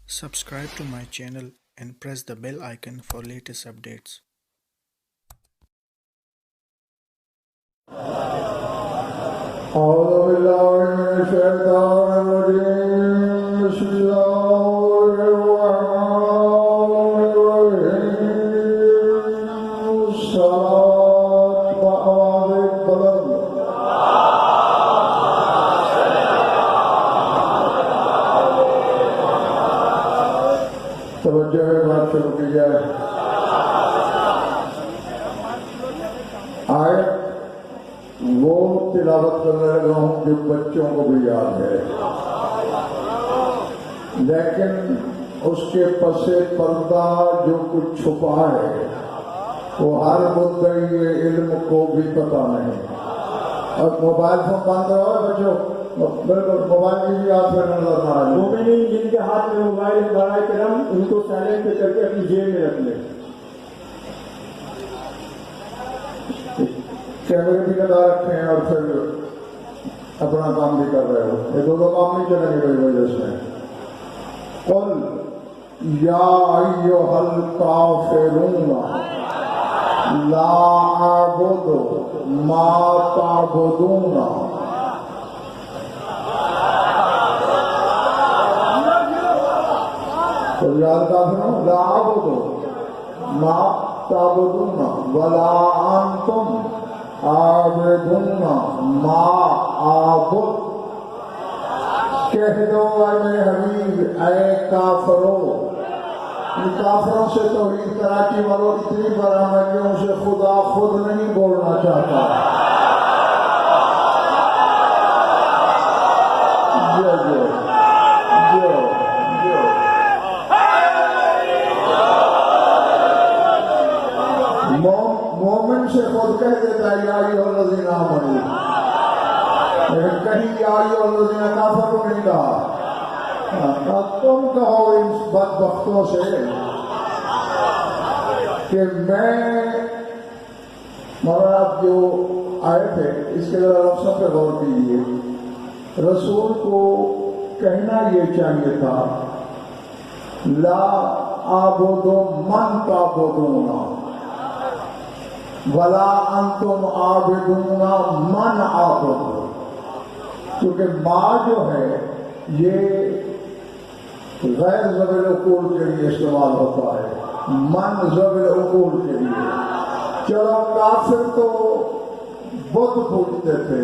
Subscribe to my channel and press the bell icon for latest updates. أعوذ بالله من الشيطان الرجيم بسم الله الرحمن الرحيم الصلاة وأواب البلد توجہ بات شروع کی جائے آیت وہ تلاوت کرنے لگا ہوں جو بچوں کو بھی یاد ہے، لیکن اس کے پس پردہ جو کچھ چھپا ہے وہ ہر مدعی علم کو بھی پتہ نہیں۔ اور موبائل فون بند رہا ہے بچوں، بالکل موبائل کی بھی آپ سے نظر نہ آئے۔ مومنین جن کے ہاتھ میں موبائل برائے کرم ان کو سائلنٹ پہ کر کے اپنی جیب میں رکھ لیں۔ کیمرے بھی لگا رکھے ہیں اور پھر اپنا کام بھی کر رہے ہو، یہ دو کام نہیں چلیں گے کوئی وجہ سے۔ قل یا ایھا الکافرون لا اعبد ما تعبدون قل یا الکافرون لا اعبد ما تعبدون ولا انتم عابدون ما اعبد۔ کہہ دو اے میرے حبیب اے کافروں، ان کافروں سے توحید کراچی والوں اتنی برہم ہے کہ ان سے خدا خود نہیں بولنا چاہتا۔ جو جو جو جو مومن سے خود کہہ دیتا ہے یا ایھا الذین آمنوا، لیکن کہیں یا ایھا الذین کافروا نہیں کہا۔ تم کہو ان بدبختوں سے کہ میں مولانا آپ جو آئے تھے اس کے ذرا لفظوں پہ غور کیجیے۔ رسول کو کہنا یہ چاہیے تھا لا اعبد من تعبدون ولا انتم عابدون من اعبد، کیونکہ ما جو ہے یہ غیر ذوی العقول کے لیے استعمال ہوتا ہے، من ذوی العقول کے لیے۔ چلو کافر تو بت پوجتے تھے،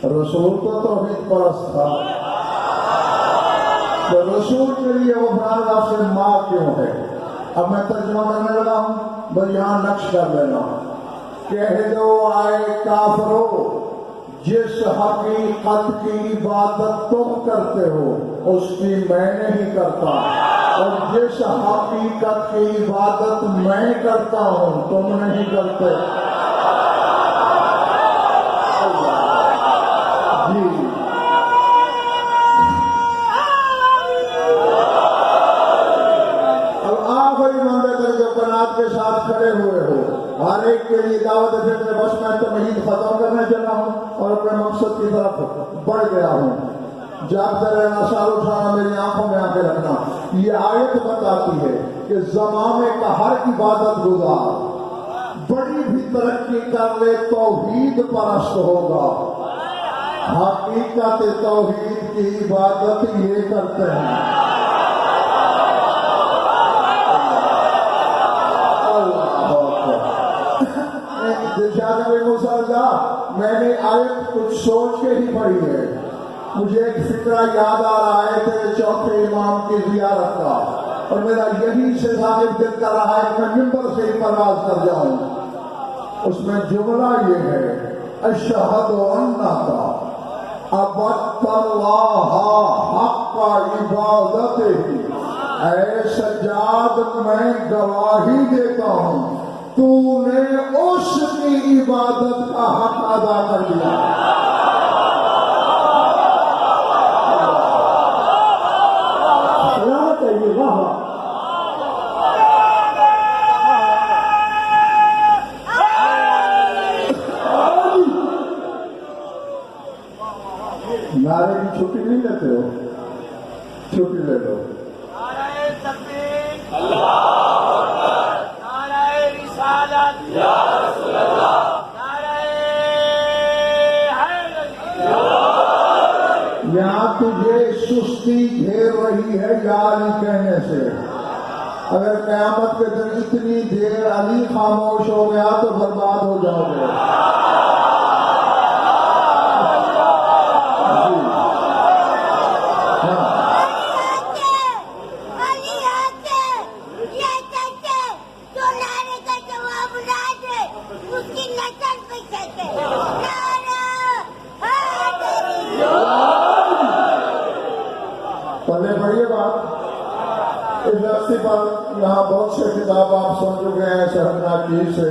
رسول تو توحید پرست تھا، تو رسول کے لیے وہ بنانا سے ماں کیوں ہے؟ اب میں ترجمہ کرنے لگا ہوں، بس یہاں نقش کر لینا۔ کہہ دو اے کافرو، جس حقیقت کی عبادت تم کرتے ہو اس کی میں نہیں کرتا، اور جس حقیقت کی عبادت میں کرتا ہوں تم نہیں کرتے۔ جی اب آخری بندے تک جو قناعت کے ساتھ کھڑے ہوئے ہو، ہر ایک کے لیے دعوت فکر، بس میں توحید ختم کرنے چلا ہوں اور اپنے مقصد کی طرف بڑھ گیا ہوں۔ جاگتے رہنا، سال اٹھانا، میری آنکھوں میں آنکھیں رکھنا۔ یہ آیت بتاتی ہے کہ زمانے کا ہر عبادت گزار بڑی بھی ترقی کر لے توحید پرست ہوگا، حقیقت توحید کی عبادت یہ کرتے ہیں۔ دلشاد بن موسیٰ، میں نے آیت کچھ سوچ کے ہی پڑھی ہے، مجھے ایک فکرہ یاد آ رہا ہے تیرے چوتھے امام کی زیارت کا، اور میرا یہی سے ظاہر دل کر رہا ہے کہ میں ممبر سے ہی پرواز کر جاؤں۔ اس میں جملہ یہ ہے اشہد انک عبدت اللہ حق عبادتہ، اے سجاد میں گواہی دیتا ہوں تو نے اس کی عبادت کا حق ادا کر دیا۔ سلامت ہے یہ، واہ نعرے کی چھٹی نہیں لیتے ہو؟ چھٹی لے لو۔ تکبیر نعرہ رسالت نعرہ حیدری یہاں تجھے سستی گھیر رہی ہے یا علی کہنے سے. اگر قیامت کے دن اتنی دیر علی خاموش ہو گیا تو برباد ہو جاؤ گے. پہلے بڑی بات اس راستے پر یہاں بہت سے کتاب آپ سن چکے ہیں شہرنا کی سے.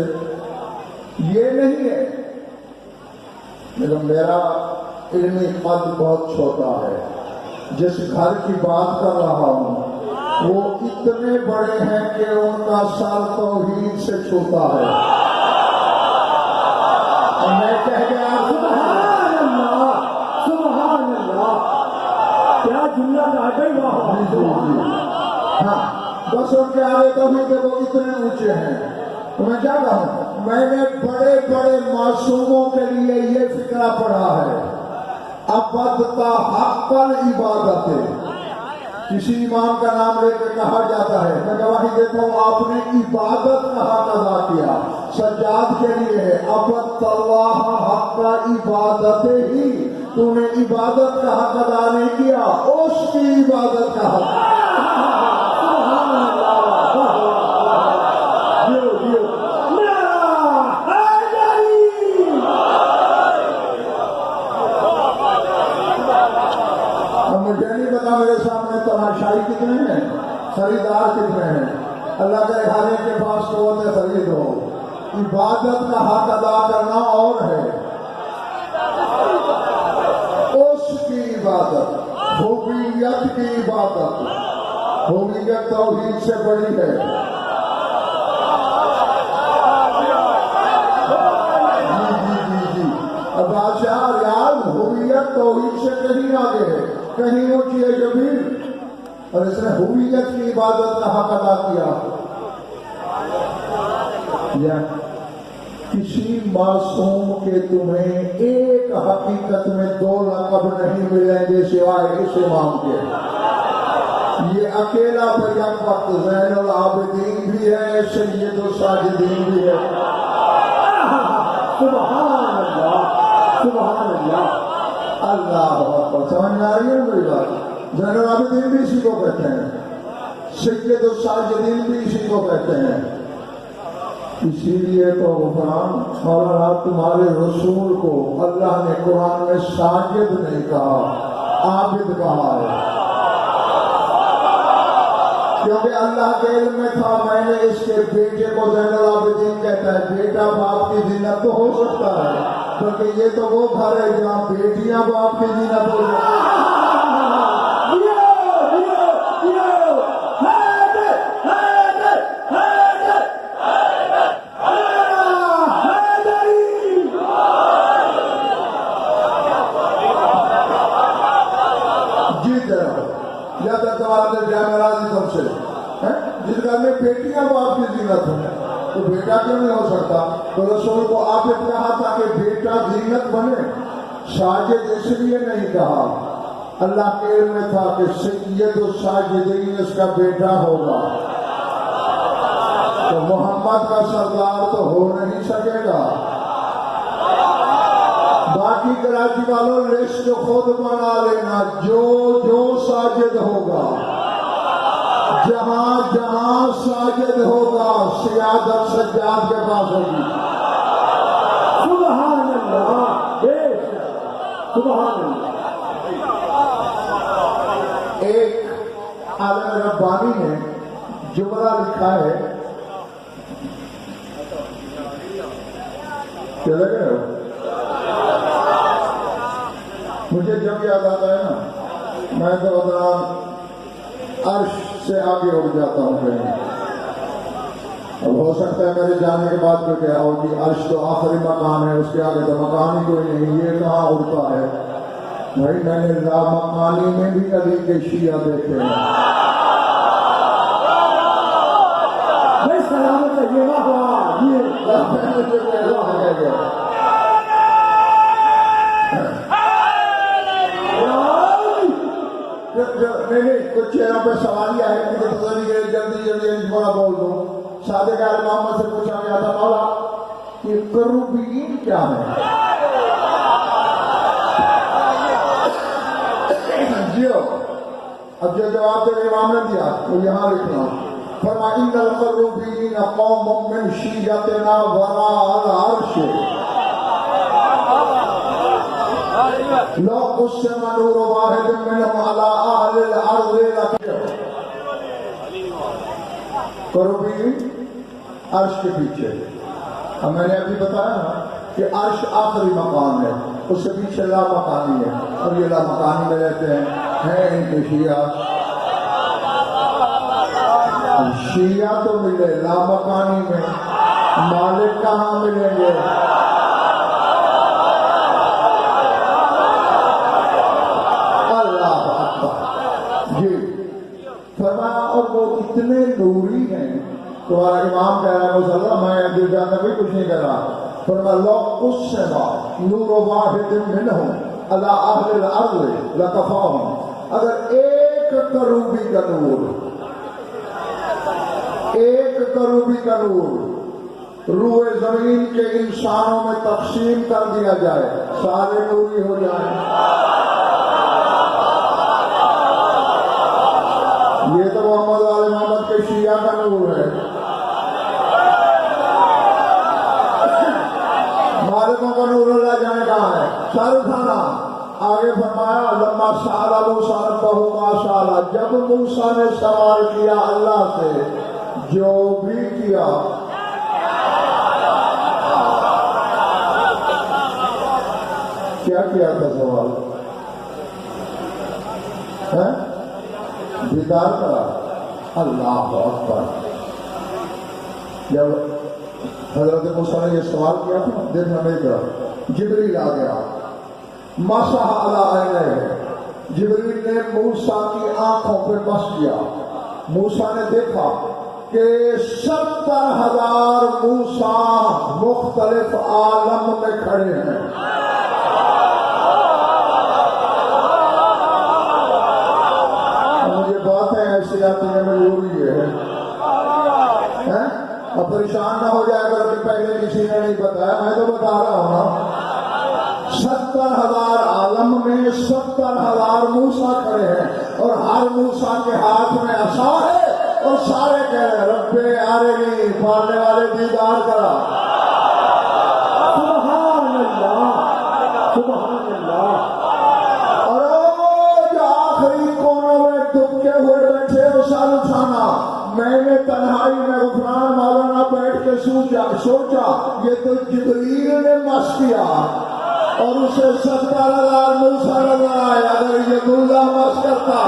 یہ نہیں ہے لیکن میرا علمی قد بہت چھوٹا ہے. جس گھر کی بات کر رہا ہوں وہ اتنے بڑے ہیں کہ ان کا سر توحید سے چھوٹا ہے. میں کہہ گیا سبحان اللہ سبحان اللہ. کیا جملہ ہاں بس ان کے آگے تو بھی کہ وہ اتنے اونچے ہیں. تو میں کیا کہوں, میں نے بڑے بڑے معصوموں کے لیے یہ فکرہ پڑھا ہے ابدتا حق العبادت. کسی امام کا نام لے کے کہا جاتا ہے, میں گواہی دیتا ہوں آپ نے عبادت کا حق ادا کیا. سجاد کے لیے ہے ابد اللہ حق عبادت ہی. تو نے عبادت کا حق ادا نہیں کیا, اس کی عبادت کا حق. مجھے نہیں پتا میرے سامنے تماشائی کتنے ہیں, خریدار کتنے ہیں. اللہ کے خانے کے پاس قوت خرید ہو. عبادت کا حق ادا کرنا اور ہے, اس کی عبادت حبیت کی عبادت. حبیت توحید سے بڑی ہے. جی بادشاہ ریاض حبیت توحید سے کہیں آگے ہے, کہیں اونچی ہے جبیر. اور اس نے حبیت کی عبادت کا حق ادا کیا. کسی معصوم کے تمہیں ایک حقیقت میں 2 لقب نہیں ملیں گے سوائے اس امام کے. یہ اکیلا بیک وقت زین العابدین بھی ہے, سید الساجدین بھی ہے. سبحان اللہ سبحان اللہ اللہ اکبر. سمجھ آ رہی ہے میری بات؟ زین العابدین بھی اسی کو کہتے ہیں, سید الساجدین بھی اسی کو کہتے ہیں. اسی لیے تو غفران مولانا تمہارے رسول کو اللہ نے قرآن میں ساجد نہیں کہا, عابد کہا ہے. کیونکہ اللہ کے علم میں تھا میں نے اس کے بیٹے کو زین العابدین کہتا ہے. بیٹا باپ کی زینت تو ہو سکتا ہے, کیونکہ یہ تو وہ گھر ہے جہاں بیٹیاں باپ کی زینت ہو سکتی ہیں. جس گھر میں بیٹیاں باپ کی زینت ہو تو بیٹا کیوں نہیں ہو سکتا؟ تو رسول کو عابد کہا تاکہ بیٹا زینت بنے. ساجد اس لیے نہیں کہا, اللہ کے علم میں تھا کہ سید الساجدین اس کا بیٹا ہوگا. تو محمد کا سردار تو ہو نہیں سکے گا. باقی کراچی والوں لسٹ خود بنا لینا, جو ساجد ہوگا, جہاں جہاں ساجد ہوگا سیادت سجاد کے پاس ہوگی. سبحان اللہ سبحان اللہ. ایک عالم ربانی نے جملہ لکھا ہے, چلے گئے ہو؟ مجھے جب یاد آتا ہے نا میں تو عرش سے آگے اڑ جاتا ہوں کہیں. اب ہو سکتا ہے میرے جانے کے بعد تو کیا ہو جی عرش تو آخری مکان ہے, اس کے آگے تو مکان ہی کوئی نہیں, یہ کہاں اڑتا ہے بھائی. میں نے لا مکانی میں بھی علی کے شیعہ دیکھے ہیں. گے. نہیں کچھ چہروں پہ سوال ہی آئے مجھے پتہ نہیں کہ جلدی بڑا بول دوں. صادق آل محمد سے پوچھا گیا تھا مولا کہ کروبین کیا ہے؟ جیو اب جو جواب دے امام نے دیا وہ یہاں لکھنا. فرمایا ان القروبین قوم من شیعتنا وراء العرش لو قسم نور واحد منهم على اهل الارض لكفاهم. کروبین عرش کے پیچھے. اب میں نے ابھی بتایا نا کہ عرش آخری مقام ہے, اس سے پیچھے لا مکانی ہے, اور یہ لا مکانی میں رہتے ہیں ان کے شیعہ. شیعہ تو ملے لا مکانی میں, مالک کہاں ملیں گے؟ اللہ اکبر. جی فرمایا اور وہ اتنے نوری ہیں. تمہارا امام کہہ رہا ہے مسلح, میں دل جانا بھی کچھ نہیں کہہ رہا. فرمایا لو قسم نور واحد منہم علی اہل الارض لکفاہم. اگر ایک کروبی کا نور, ایک کروبی کا نور روح زمین کے انسانوں میں تقسیم کر دیا جائے, سارے نوری ہو جائیں. یہ تو محمد آل محمد کے شیعہ کا نور ہے. مالکوں کا نور اللہ جانے کہاں ہے؟ سر اٹھانا. آگے فرمایا لما سأل موسیٰ ربہ ما سأل, جب موسیٰ نے سوال کیا اللہ سے جو بھی کیا, کیا تھا سوال؟ دیدار کرا. اللہ اکبر. جب حضرت موسیٰ نے یہ سوال کیا تھا دن میں نہیں کرا, جبریل آ گیا. مسح علی عینیہ, جبریل نے موسیٰ کی آنکھوں پہ بس کیا. موسیٰ نے دیکھا کہ 70,000 موسیٰ مختلف عالم میں کھڑے ہیں. مجھے باتیں ایسی آتی ہیں مجبوری ہے. اب پریشان نہ ہو جائے گا کہ پہلے کسی نے نہیں بتایا, میں تو بتا رہا ہوں نا. 70,000 عالم میں 70,000 موسیٰ کھڑے ہیں, اور ہر موسیٰ کے ہاتھ میں عصا ہے, اور سارے کہہ رہے ہیں رب آرنی, پڑھنے والے دیدار کرا. سبحان اللہ, سبحان اللہ. اور جو آخری کونوں میں دبکے ہوئے بیٹھے وہ سال اٹھانا. میں نے تنہائی میں غفران مولانا بیٹھ کے سوچا یہ تو جبریل نے مس کیا, اور اسے 70,000 موسیٰ نظر آئے. اگر یہ اللہ مس کرتا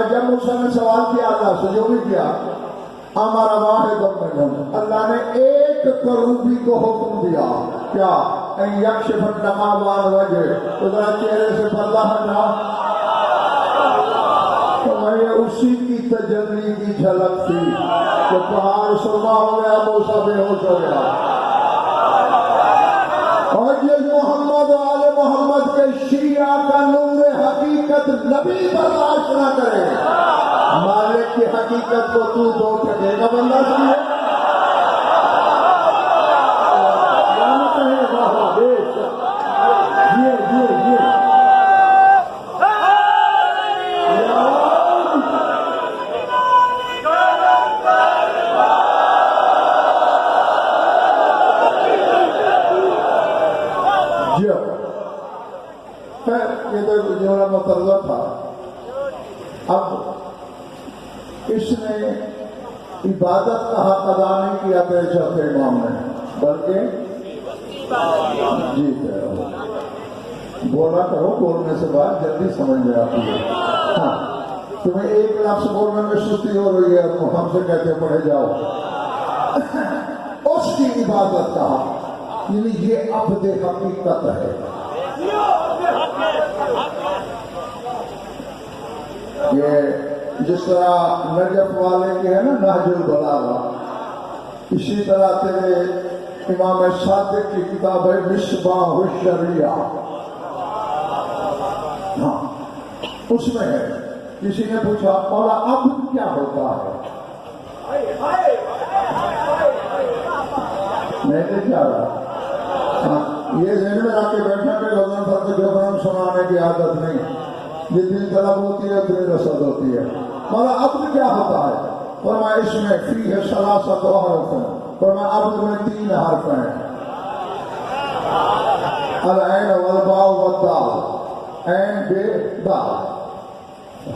جب موسیٰ نے سوال کیا اللہ سے جو بھی کیا, ہمارا واحد منہم, اللہ نے ایک کروبی کو حکم دیا کیا ان یکشف النقاب عن وجہ, تو ذرا چہرے سے پردہ ہٹا. تو میں اسی کی تجلی کی جھلک تھی کہ پہاڑ سرما ہو گیا, موسیٰ بے ہوش ہو گیا. اور یہ محمد و آل محمد کے شیعہ کا نور حقیقت نبی برداشت نہ کرے, مالک کی حقیقت کو تو دو ٹکے کا بندہ سمجھے. یہ تو جملہ مترجم تھا. اب اس نے عبادت کا حق ادا نہیں کیا تھا چوتھے امام نے, بلکہ جی بولا کرو, بولنے سے بات جلدی سمجھ میں آتی ہے. ہاں تمہیں ایک لفظ بولنے میں سستی ہو رہی ہے تو ہم سے کہتے پڑھے جاؤ اس کی عبادت کا یعنی یہ عبد حقیقت ہے یہ جس طرح نجف والے کی ہے نا نہج البلاغہ اسی طرح تیرے امام صادق کی کتاب ہے مصباح الشریعہ ہاں اس میں ہے کسی نے پوچھا مولا عبد کیا ہوتا ہے میں نے کیا رہا یہ ذہن میں رکھ کے بیٹھا کہ غزل فرد جبران سنانے کی عادت نہیں جتنی طلب ہوتی ہے اتنی رسد ہوتی ہے مولا عبد کیا ہوتا ہے فرمایا اس میں فی ہے ثلاثۃ حرف ہیں فرمایا عبد میں 3 حرف ہیں العین والباء والدال عین بے دال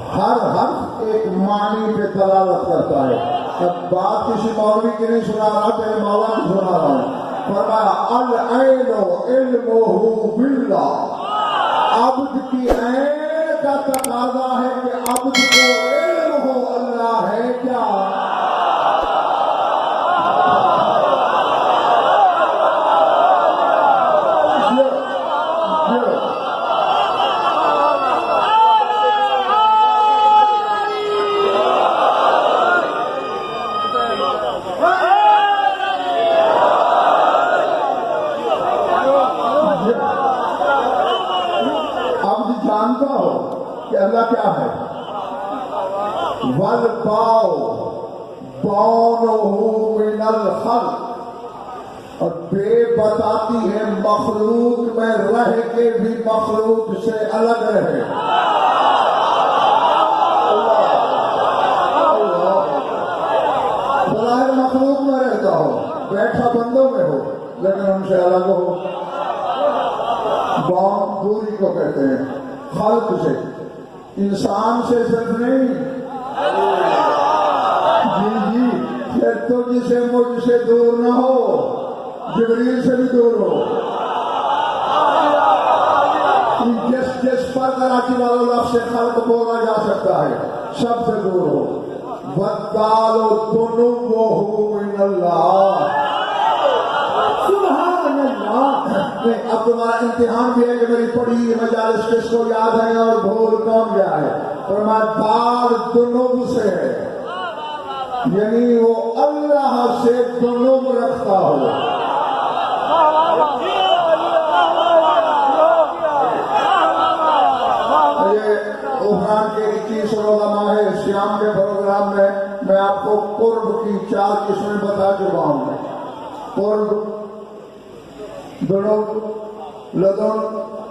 ہر حرف ایک معنی پہ دلالت کرتا ہے اب بات کسی مولوی کی نہیں سنا رہا تیرے مولا کی سنا رہا ہوں فرمایا العین علمہ باللہ عبد کی عین کا تقاضا ہے کہ عبد کو علم ہو اللہ ہے کیا اللہ کیا ہے والباء بَوْنُهُ مِنَ الْخَلْقِ اور بے بتاتی ہے مخلوق میں رہ کے بھی مخلوق سے الگ رہے ظاہر مخلوق میں رہتا ہو بیٹھا بندوں میں ہو لیکن ان سے الگ ہو بون دوری کو کہتے ہیں خلق سے انسان سے صرف نہیں جی پھر تو جسے مجھ سے دور نہ ہو جبریل سے بھی دور ہو جس پر کراچی والوں لفظ سے خلق بولا جا سکتا ہے سب سے دور ہو وَالدَّالُ تُنُوُّهُ مِنَ اللَّهِ سبحان اللہ اب تمہارا امتحان بھی ہے کہ میری پڑھی مجالس کس کو یاد ہے اور بھول کون گیا ہے فرمایا دال دنوب سے ہے یعنی وہ اللہ سے دنوب رکھتا ہو یہ عمران کے 21 روزہ ماہ سیام کے پروگرام میں میں آپ کو قرب کی 4 قسمیں بتا چکا ہوں قرب دنوب لدن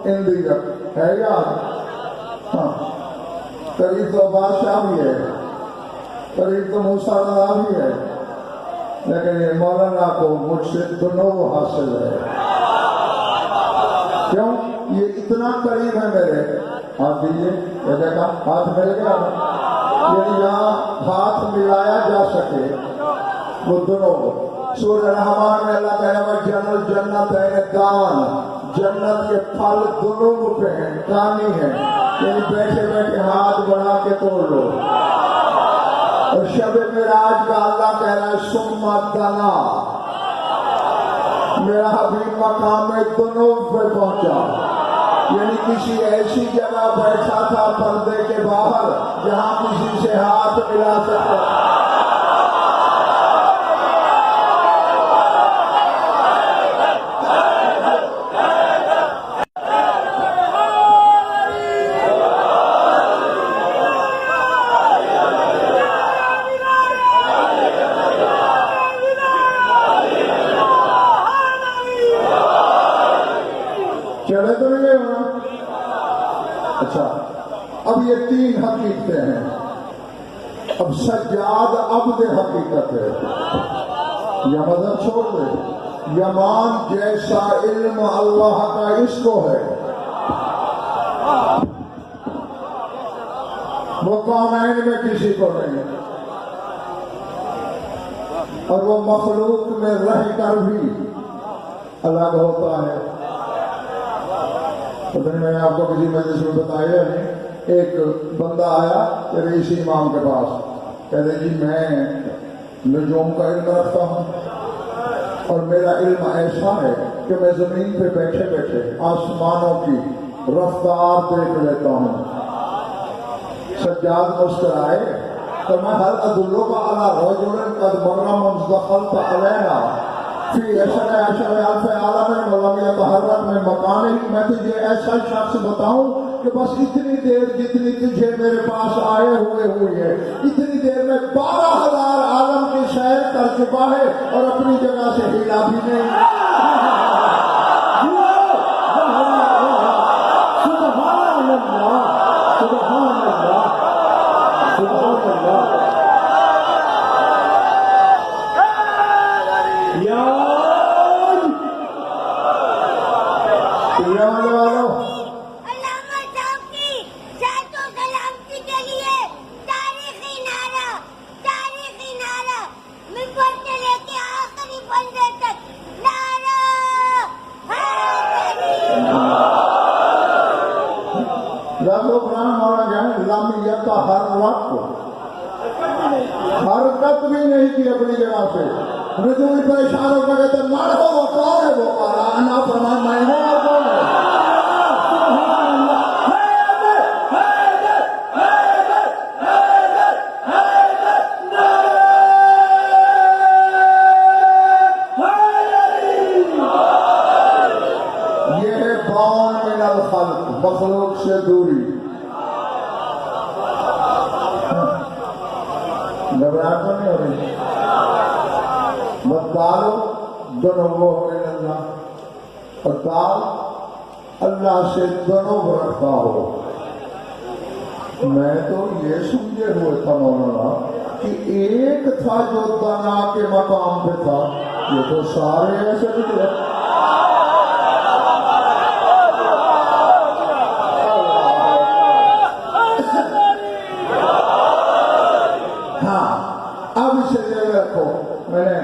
اندیت ہے یاد ہاں قریب تو بادشاہ بھی ہے قریب تو موسیٰ اللہ بھی ہے لیکن یہ مولانا کو مجھ سے دنوب حاصل ہے کیوں یہ اتنا قریب ہے میرے ہاتھ دیجئے یہ دیکھا ہاتھ مل گیا یعنی یہاں ہاتھ ملایا جا سکے وہ دنوب سورہ رحمان میں اللہ کہہ رہا ہے جنل جنت ہے دان جنت کے پھل دونوں پہ ہیں دانی ہیں یعنی بیٹھے بیٹھے ہاتھ بڑھا کے توڑ لو اور شب معراج کا اللہ کہہ رہا ہے ثم دنا میرا حبیب مقام میں دونوں پہ پہنچا یعنی کسی ایسی جگہ بیٹھا تھا پردے کے باہر جہاں کسی سے ہاتھ ملا سکتا چلے تو نہیں گئے اچھا اب یہ 3 حقیقتیں ہیں اب سجاد عبد حقیقت ہے یا مذہب چھوڑ دے یمان جیسا علم اللہ کا اس کو ہے وہ کونین میں کسی کو نہیں اور وہ مخلوق میں رہ کر بھی الگ ہوتا ہے پتہ نہیں میں نے آپ کو کسی مجلس میں بتایا نہیں ایک بندہ آیا رئیس امام کے پاس، کہتے جی میں نجوم کا علم رکھتا ہوں اور میرا علم ایسا ہے کہ میں زمین پہ بیٹھے بیٹھے آسمانوں کی رفتار دیکھ لیتا ہوں۔ سجاد مسکرائے تو میں ہر ادلوں کا علا رجل قد مر مزدخلت علینا فی عشر الف عالم ولم یتحرک من مکانہ، میں تجھے ایسا شخص بتاؤں کہ بس اتنی دیر جتنی تجھے میرے پاس آئے ہوئی ہے، اتنی دیر میں 12,000 عالم کی سیر کر چکا ہے اور اپنی جگہ سے ہلا بھی نہیں۔ سبحان اللہ، سبحان اللہ، سبحان اللہ۔ علامہ صاحب کی صحت و سلامتی کے لیے تاریخی نعرہ منبر سے لے کے آخری بندے تک نعرہ حیدری۔ لازو قرآن مولا جائیں لامیت کا ہر وقت حرکت بھی نہیں کی اپنی جگہ سے، رجوعی پر اشاروں کا کہتے ہیں مر ہو وہ کون ہے وہ پارا انا فرمان میں ہوں اور کون ہے؟ یہ ہے بون من الخلق، مخلوق سے دوری۔ گھبراہٹ تو نہیں ہو رہی؟ بدالو دنو من اللہ، اور دال اللہ سے دنو رکھتا ہو۔ میں تو یہ سمجھے ہوئے تھا مولانا کہ ایک تھا جو دنا کے مقام پہ تھا، یہ تو سارے ایسے نکلے۔ میں نے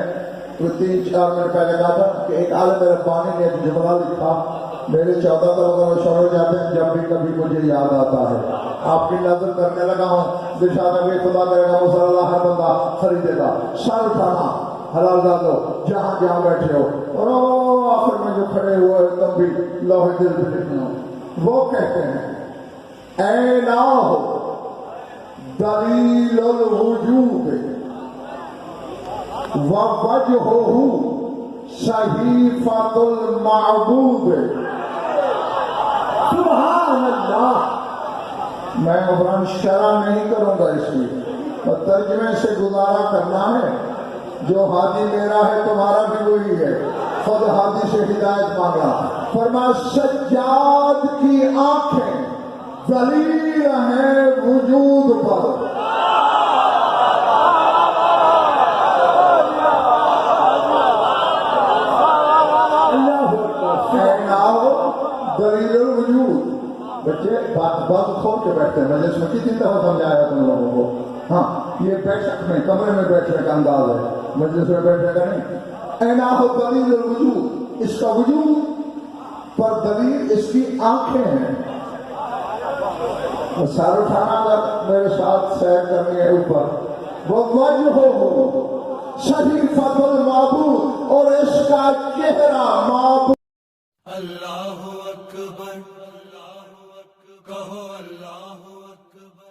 3-4 منٹ پہلے کہا تھا کہ ایک عالم ربانی نے ایک جملہ لکھا، میرے 14 طلبہ مشورے جاتے ہیں جب بھی کبھی مجھے یاد آتا ہے۔ آپ کی نظر کرنے لگا ہوں، دلشاد میں خدا کرے گا مصر اللہ ہر بندہ خریدے گا، سر اٹھانا حلال دادو جہاں جہاں بیٹھے ہو، اور آخر میں جو کھڑے ہوئے تم بھی لوح دل پہ لکھنا، وہ کہتے ہیں اے لاہ دلیل الوجود وَوَجْهُهُ صَحِیفَۃُ الْمَعْبُودِ۔ سبحان اللہ۔ میں عمران شرح نہیں کروں گا اس لیے، اور ترجمے سے گزارا کرنا ہے۔ جو ہادی میرا ہے تمہارا بھی وہی ہے، خود ہادی سے ہدایت مانگا۔ فرما سجاد کی آنکھیں ذلیل ہیں وجود پر، دلیل الوجود۔ بچے بات کھول کے بیٹھتے ہیں، مجلس میں کتنی دفعہ سمجھایا تم لوگوں کو۔ ہاں یہ بیٹھک میں کمرے میں بیٹھنے کا انداز ہے، مجلس میں بیٹھنے کا نہیں۔ اینا ہو دلیل الوجود، اس کا وجود پر دلیل اس کی آنکھیں ہیں۔ سر اٹھانا اگر میرے ساتھ سیر کرنی ہے اوپر، وہ وجہ ہو صحیفۃ المعبود، اور اس کا چہرہ معبود۔ اللہ اکبر، کہو اللہ اکبر۔